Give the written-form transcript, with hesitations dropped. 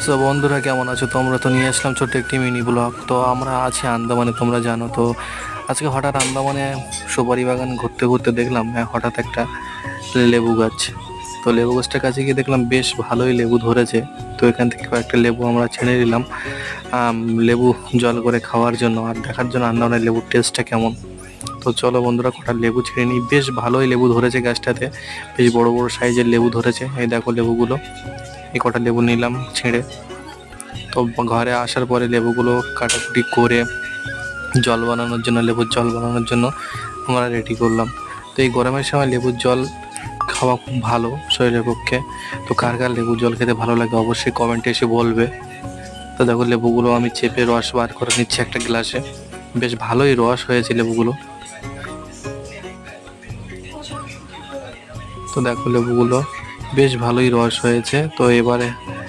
So বন্ধুরা, কেমন আছো তোমরা? তো নিয়ে আসলাম ছোট্ট একটি মিনি ব্লগ। তো আমরা আছি আন্দামানে, তোমরা জানো তো। আজকে হঠাৎ আন্দামানে সুপারি বাগান ঘুরতে ঘুরতে দেখলাম হঠাৎ একটা লেবু গাছ। তো লেবু গাছটার কাছে গিয়ে দেখলাম বেশ ভালোই লেবু ধরেছে। তো এখান থেকে কয়েকটা লেবু আমরা ছিঁড়ে নিলাম লেবু জল করে খাওয়ার জন্য আর দেখার জন্য আন্দামানের লেবুর টেস্টটা কেমন। তো চলো বন্ধুরা, কটা লেবু ছিঁড়ে নিই। বেশ ভালোই লেবু ধরেছে গাছটাতে, বেশ বড় বড় সাইজের লেবু ধরেছে। এই দেখো লেবুগুলো, এই কটা লেবু নিলাম ছিঁড়ে। তো ঘরে আসার পরে লেবুগুলো কাটাকুটি করে জল বানানোর জন্য, লেবুর জল বানানোর জন্য আমরা রেডি করলাম। তো এই গরমের সময় লেবুর জল খাওয়া খুব ভালো শরীরের পক্ষে। তো কার কার লেবুর জল খেতে ভালো লাগে অবশ্যই কমেন্টে এসে বলবে। তো দেখো লেবুগুলো আমি চেপে রস বার করে নিচ্ছি একটা গ্লাসে। বেশ ভালোই রস হয়েছে লেবুগুলো। তো দেখো লেবুগুলো বেশ ভালোই রস হয়েছে। তো এবারে